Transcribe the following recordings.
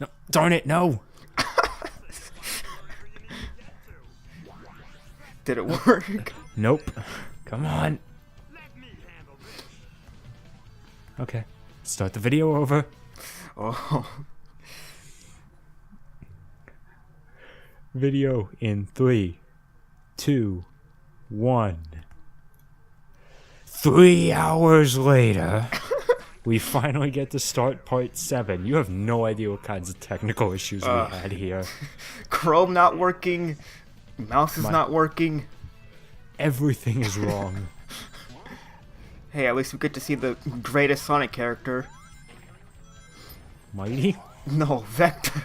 No, darn it, no. Did it work? Nope. Come on. Okay. Start the video over. Oh. Video in 3, 2, 1. 3 hours later, we finally get to start part 7. You have no idea what kinds of technical issues we had here. Chrome not working. Mouse is not working. Everything is wrong. Hey, at least we get to see the greatest Sonic character. Mighty? No, Vector.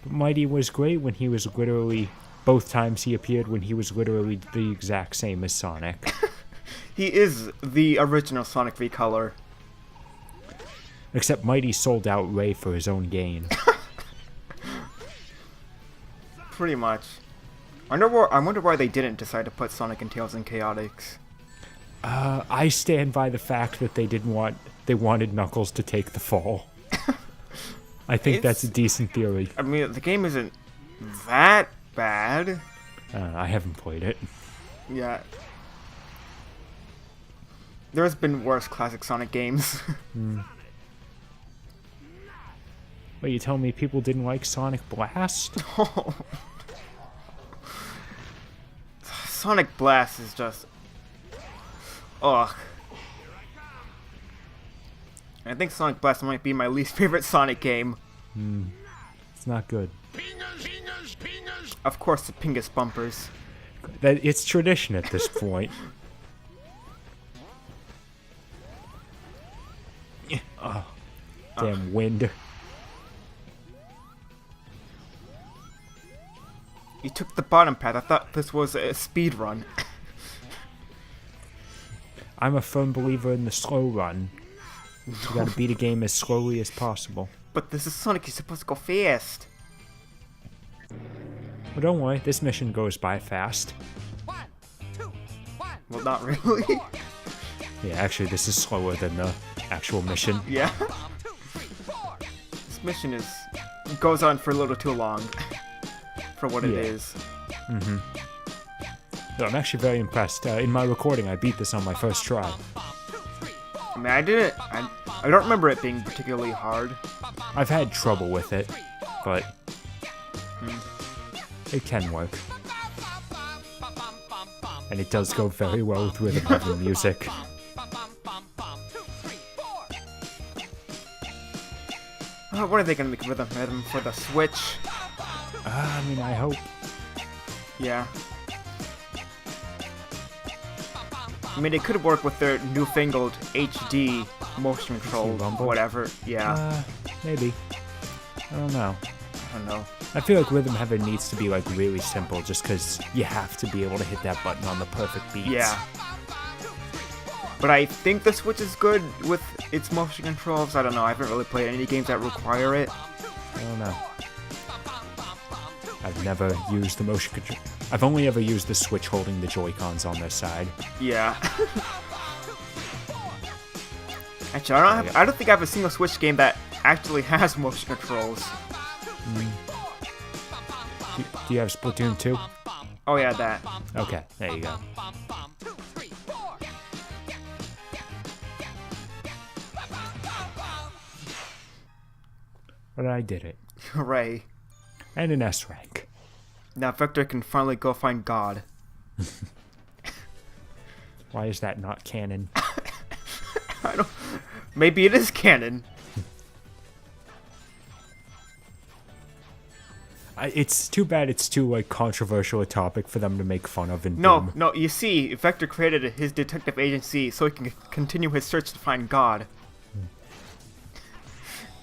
But Mighty was great when he was literally... Both times he appeared when he was literally the exact same as Sonic. He is the original Sonic V Color. Except Mighty sold out Ray for his own gain. Pretty much. I wonder why they didn't decide to put Sonic and Tails in Chaotix. I stand by the fact that they wanted Knuckles to take the fall. I think that's a decent theory. I mean, the game isn't that bad. I haven't played it. Yeah. There's been worse classic Sonic games. Wait, you telling me people didn't like Sonic Blast? Oh. Sonic Blast is just... Ugh. I think Sonic Blast might be my least favorite Sonic game. It's not good. Of course, the Pingus bumpers. It's tradition at this point. Oh, damn wind. You took the bottom path. I thought this was a speed run. I'm a firm believer in the slow run. You gotta beat a game as slowly as possible. But this is Sonic. You're supposed to go fast. Well, don't worry. This mission goes by fast. 1, 2, 1. Well, not really. Yeah, actually, this is slower than the actual mission. Yeah. This mission goes on for a little too long. For what it is. So I'm actually very impressed. In my recording, I beat this on my first try. I mean, I don't remember it being particularly hard. I've had trouble with it, but it can work. And it does go very well with rhythm of the music. What are they gonna make rhythm for the Switch? I mean, I hope. Yeah. I mean, it could work with their newfangled HD motion control, Rumble? whatever. Yeah. Maybe. I don't know. I don't know. I feel like Rhythm Heaven needs to be like really simple just because you have to be able to hit that button on the perfect beats. Yeah. But I think the Switch is good with its motion controls. I don't know. I haven't really played any games that require it. I don't know. I've never used the motion control. I've only ever used the Switch holding the Joy-Cons on their side. Yeah. Actually, I don't think I have a single Switch game that actually has motion controls. Do you have Splatoon 2? Oh yeah, that. Okay, there you go. But I did it. Hooray. And an S rank. Now Vector can finally go find God. Why is that not canon? I don't... Maybe it is canon. It's too bad it's too like controversial a topic for them to make fun of in No, Boom. no, you see, Vector created his detective agency so he can continue his search to find God.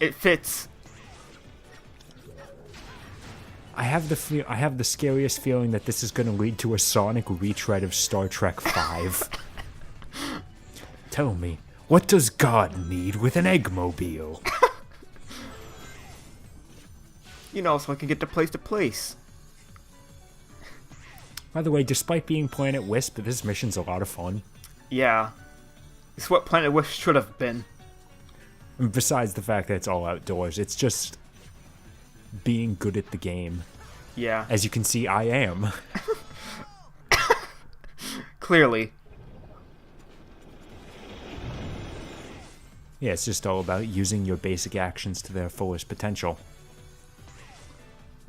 It fits. I have the scariest feeling that this is going to lead to a Sonic retread of Star Trek V. Tell me, what does God need with an Eggmobile? You know, so I can get to place. By the way, despite being Planet Wisp, this mission's a lot of fun. Yeah. It's what Planet Wisp should have been. And besides the fact that it's all outdoors, it's just being good at the game. Yeah. As you can see, I am. Clearly. Yeah, it's just all about using your basic actions to their fullest potential.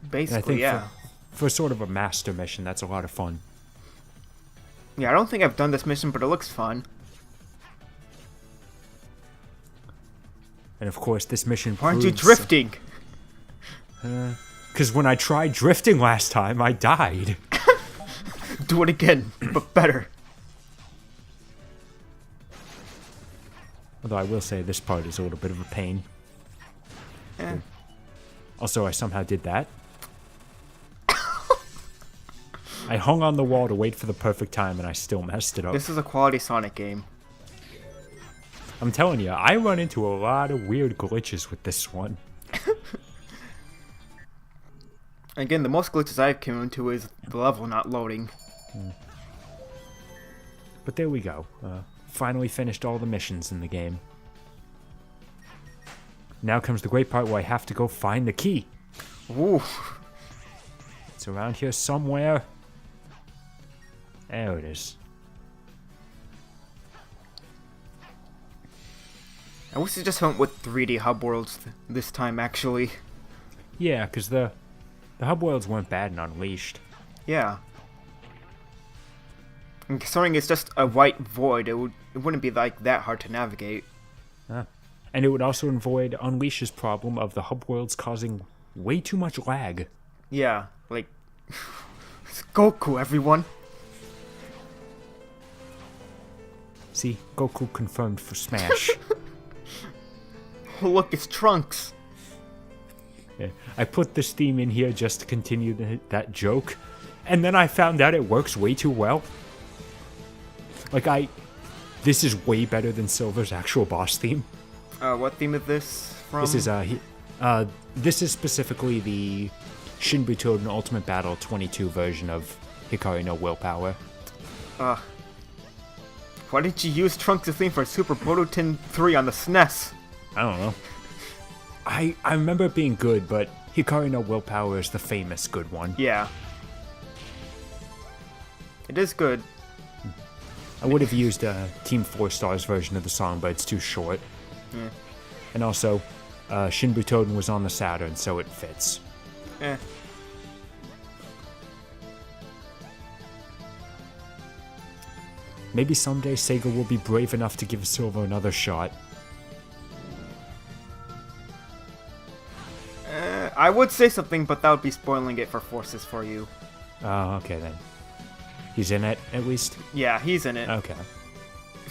And I Basically, think yeah. for sort of a master mission, that's a lot of fun. Yeah, I don't think I've done this mission, but it looks fun. And of course, this mission Why aren't you proves- drifting? Because when I tried drifting last time, I died. Do it again, but better. Although I will say this part is a little bit of a pain. Eh. Also, I somehow did that. I hung on the wall to wait for the perfect time, and I still messed it up. This is a quality Sonic game. I'm telling you, I run into a lot of weird glitches with this one. Again, the most glitches I've come into is the level not loading. But there we go. Finally finished all the missions in the game. Now comes the great part where I have to go find the key. Ooh. It's around here somewhere. There it is. I wish they just went with 3D hub worlds this time, actually. Yeah, because the hub worlds weren't bad in Unleashed. Yeah. And considering it's just a white void, it wouldn't be like that hard to navigate. And it would also avoid Unleash's problem of the hub worlds causing way too much lag. Yeah, like... It's Goku, everyone! See, Goku confirmed for Smash. Oh look, it's Trunks! Yeah. I put this theme in here just to continue that joke, and then I found out it works way too well. Like, this is way better than Silver's actual boss theme. What theme is this from? This is specifically the Shin Butoden Ultimate Battle 22 version of Hikari no Willpower. Why didn't you use Trunks' theme for Super Boruto 3 on the SNES? I don't know. I remember it being good, but Hikari no Willpower is the famous good one. Yeah. It is good. I would have used Team 4 Star's version of the song, but it's too short. Yeah. And also, Shin Butoden was on the Saturn, so it fits. Eh. Maybe someday Sega will be brave enough to give Silver another shot. I would say something, but that would be spoiling it for Forces for you. Oh, okay then. He's in it, at least? Yeah, he's in it. Okay.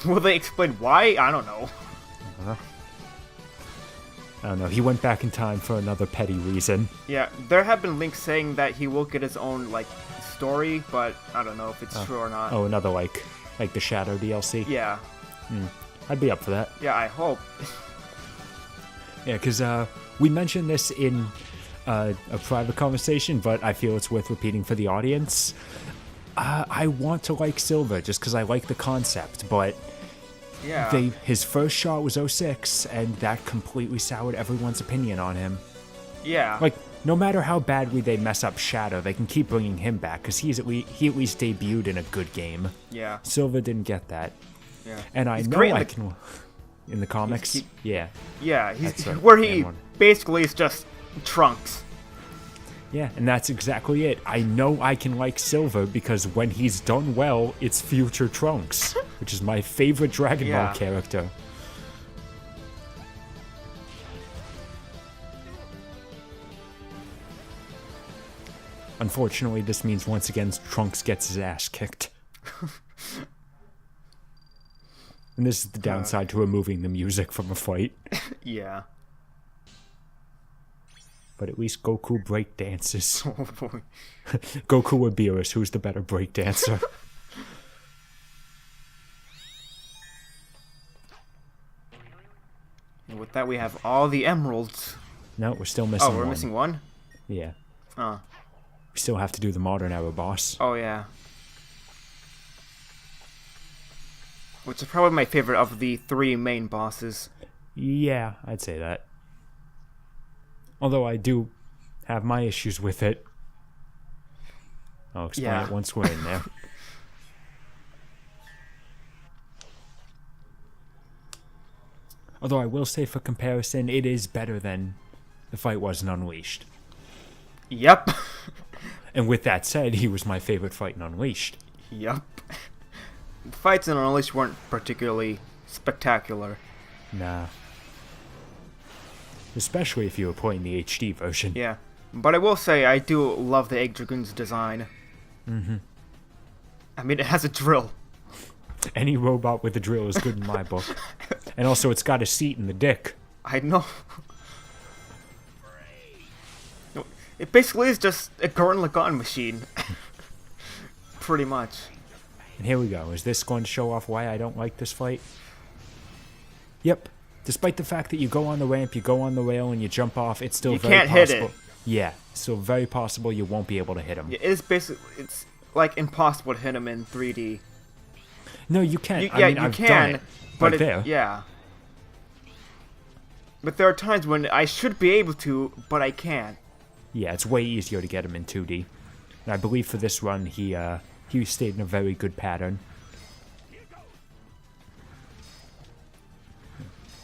Will they explain why? I don't know. I don't know. He went back in time for another petty reason. Yeah, there have been links saying that he will get his own, like, story, but I don't know if it's true or not. Oh, another, like the Shadow DLC? Yeah. I'd be up for that. Yeah, I hope. Yeah, because we mentioned this in a private conversation, but I feel it's worth repeating for the audience. I want to like Silver just because I like the concept, but Yeah. his first shot was 06, and that completely soured everyone's opinion on him. Yeah. Like, no matter how badly they mess up Shadow, they can keep bringing him back because he at least debuted in a good game. Yeah. Silver didn't get that, Yeah. and I He's know great in I the- can. In the comics, yeah, Yeah, That's right. where he And one- basically is just Trunks. yeah, and that's exactly it. I know I can like Silver because when he's done well, it's future Trunks, which is my favorite Dragon Yeah. Ball character. Unfortunately, this means once again Trunks gets his ass kicked. And this is the downside to removing the music from a fight. Yeah. But at least Goku break dances. Oh boy. Goku or Beerus, who's the better break dancer? And with that, we have all the emeralds. No, we're still missing Oh, we're one. missing one? Yeah. Oh. We still have to do the modern era boss. Oh, yeah. Which is probably my favorite of the 3 main bosses. Yeah, I'd say that. Although I do have my issues with it. I'll explain Yeah. it once we're in there. Although I will say for comparison, it is better than the fight was in Unleashed. Yep. And with that said, he was my favorite fight in Unleashed. Yep. The fights in Unleashed weren't particularly spectacular. Nah. Especially if you were playing the HD version. Yeah. But I will say, I do love the Egg Dragoon's design. Mm-hmm. I mean, it has a drill. Any robot with a drill is good in my book. And also, it's got a seat in the dick. I know. It basically is just a Gurren Lagann machine. Pretty much. And here we go. Is this going to show off why I don't like this fight? Yep. Despite the fact that you go on the ramp, you go on the rail, and you jump off, it's still very can't possible. hit it. Yeah, it's still very possible you won't be able to hit him. Yeah, it is basically, it's like impossible to hit him in 3D. No, you can't. You, I mean, I've done it. but Right there. yeah. But there are times when I should be able to, but I can't. Yeah, it's way easier to get him in 2D. And I believe for this run, he stayed in a very good pattern.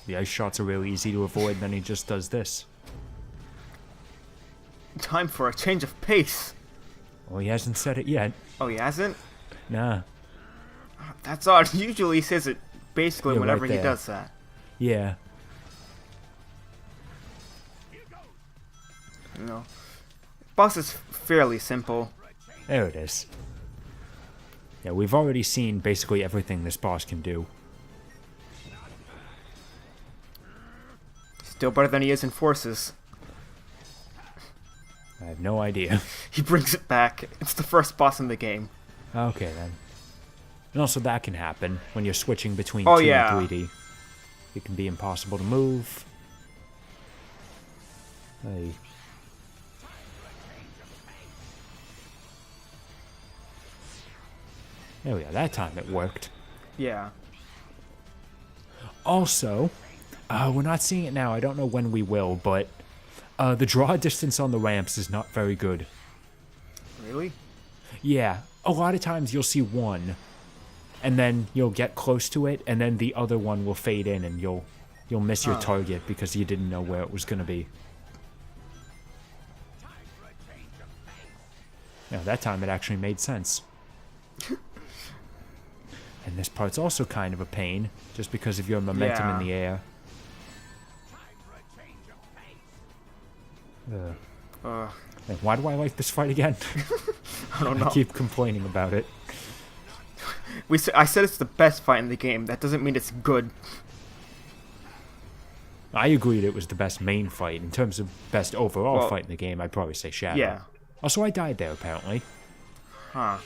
The ice shots are really easy to avoid, and then he just does this. Time for a change of pace. Well, he hasn't said it yet. Oh, he hasn't? Nah. That's odd. Usually he says it basically Yeah, whenever right he there. does that. Yeah. You know. Boss is fairly simple. There it is. Yeah, we've already seen basically everything this boss can do. Still better than he is in Forces. I have no idea. He brings it back. It's the first boss in the game. Okay, then. And also that can happen when you're switching between Oh, 2 yeah. and 3D. It can be impossible to move. Hey. There we go. That time it worked. Yeah. Also, we're not seeing it now. I don't know when we will, but the draw distance on the ramps is not very good. Really? Yeah, a lot of times you'll see one, and then you'll get close to it, and then the other one will fade in, and you'll miss your target because you didn't know where it was going to be. Yeah, that time it actually made sense. And this part's also kind of a pain, just because of your momentum in the air. Like, why do I like this fight again? I don't know. I keep complaining about it. I said it's the best fight in the game. That doesn't mean it's good. I agreed it was the best main fight. In terms of best overall fight in the game, I'd probably say Shadow. Yeah. Also, I died there, apparently. Huh.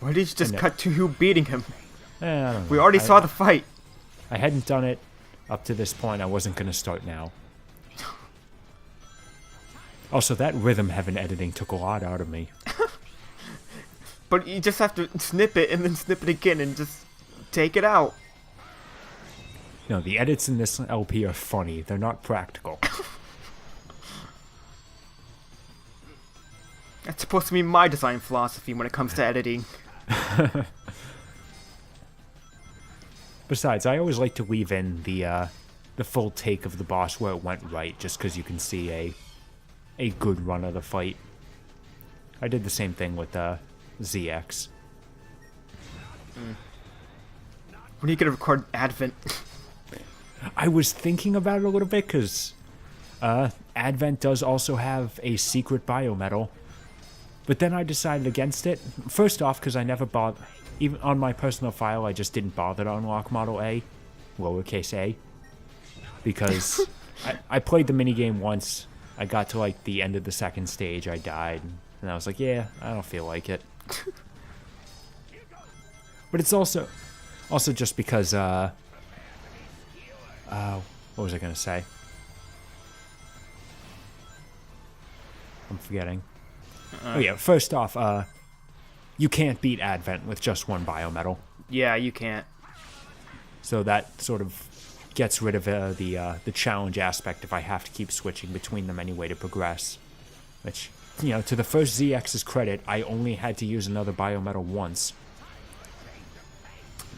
Why did you just cut to you beating him? I don't know. We already saw the fight. I hadn't done it up to this point. I wasn't going to start now. Also, that rhythm heaven editing took a lot out of me. But you just have to snip it and then snip it again and just take it out. No, the edits in this LP are funny. They're not practical. That's supposed to be my design philosophy when it comes to editing. Besides, I always like to leave in the full take of the boss where it went right, just because you can see a good run of the fight. I did the same thing with ZX. When are you gonna record Advent? I was thinking about it a little bit, because Advent does also have a secret biometal. But then I decided against it. First off, because I never bothered. Even on my personal file, I just didn't bother to unlock Model A. Lowercase a. Because I played the minigame once. I got to like the end of the second stage. I died. And I was like, yeah, I don't feel like it. But it's also just because, what was I going to say? I'm forgetting. Oh yeah, first off, you can't beat Advent with just one biometal. Yeah, you can't. So that sort of gets rid of the challenge aspect if I have to keep switching between them anyway to progress. Which, to the first ZX's credit, I only had to use another biometal once.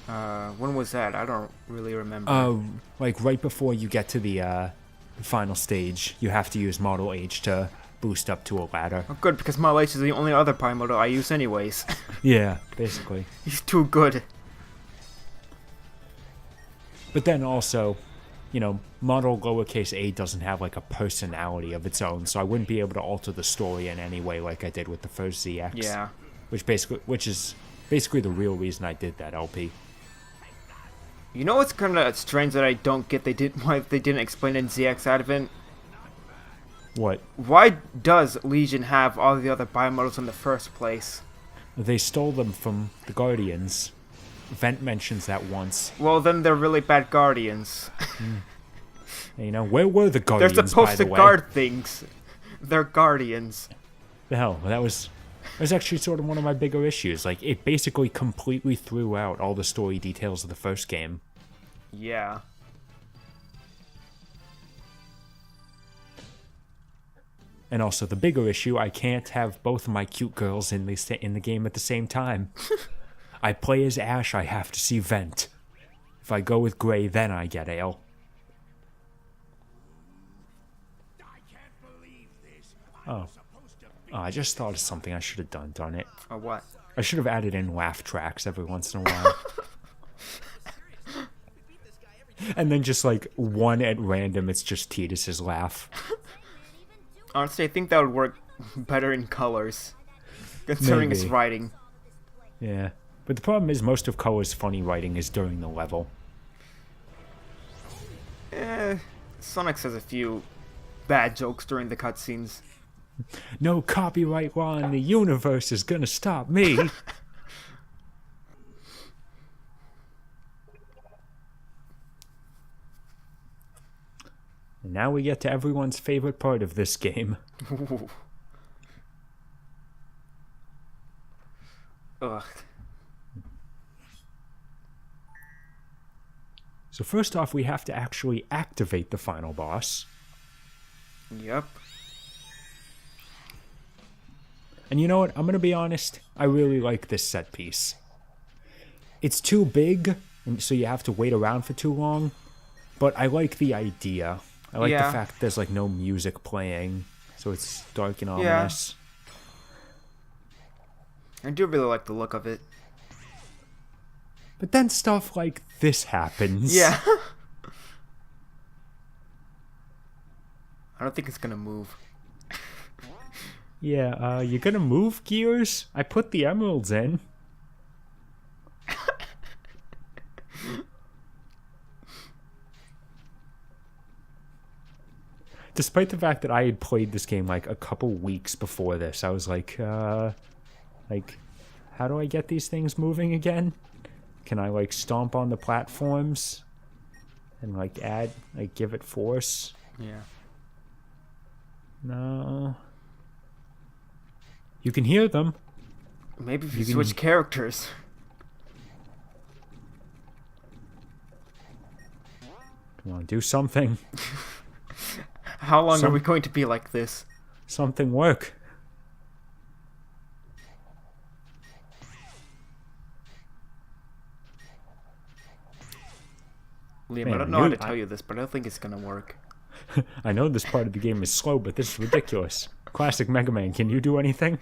When was that? I don't really remember. Like right before you get to the final stage, you have to use Model H to boost up to a ladder. Oh, good, because Model H is the only other biometal I use anyways. Yeah, basically. He's too good. But then also, Model lowercase a doesn't have like a personality of its own, so I wouldn't be able to alter the story in any way like I did with the first ZX. Yeah. Which is basically the real reason I did that LP. You know what's kind of strange that I don't get? Why they didn't explain in ZX Advent? What? Why does Legion have all the other biometals in the first place? They stole them from the Guardians. Vent mentions that once. Well, then they're really bad Guardians. Where were the Guardians, They're supposed by the to way? guard things. They're Guardians. The hell, that was actually sort of one of my bigger issues. Like, it basically completely threw out all the story details of the first game. Yeah. And also, the bigger issue, I can't have both of my cute girls in the game at the same time. I play as Ash, I have to see Vent. If I go with Gray, then I get Ale. Oh. I just thought of something I should have done it. Or what? I should have added in laugh tracks every once in a while. And then just like one at random, it's just Tidus's laugh. Honestly, I think that would work better in colors. Considering its Maybe. writing. Yeah. But the problem is most of Color's funny writing is during the level. Sonic says a few bad jokes during the cutscenes. No copyright law in the universe is gonna stop me. And now we get to everyone's favorite part of this game. Ooh. Ugh. So first off, we have to actually activate the final boss. Yep. And you know what? I'm going to be honest. I really like this set piece. It's too big, and so you have to wait around for too long. But I like the idea. I like the fact there's like no music playing, so it's dark and ominous. I do really like the look of it. But then stuff like this happens. Yeah. I don't think it's gonna move. Yeah, you gonna move, Gears? I put the emeralds in. Despite the fact that I had played this game like a couple weeks before this, I was like, how do I get these things moving again? Can I like stomp on the platforms and like give it force? Yeah. No. You can hear them. Maybe if you You can- switch characters. Come on, do something. How long are we going to be like this? Something work. Liam, Man, I don't know how you- to tell you this, but I don't think it's gonna work. I know this part of the game is slow, but this is ridiculous. Classic Mega Man, can you do anything?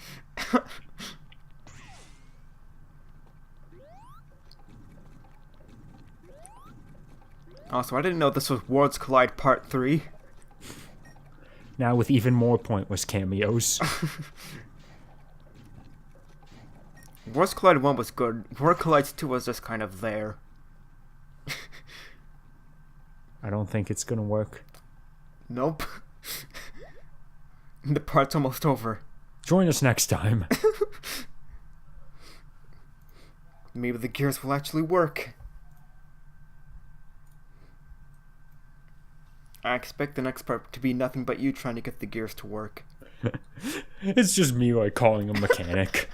Also, I didn't know this was Worlds Collide Part 3. Now with even more pointless cameos. Worlds Collide 1 was good. Worlds Collide 2 was just kind of there. I don't think it's gonna work. Nope. The part's almost over. Join us next time. Maybe the gears will actually work. I expect the next part to be nothing but you trying to get the gears to work. It's just me like calling a mechanic.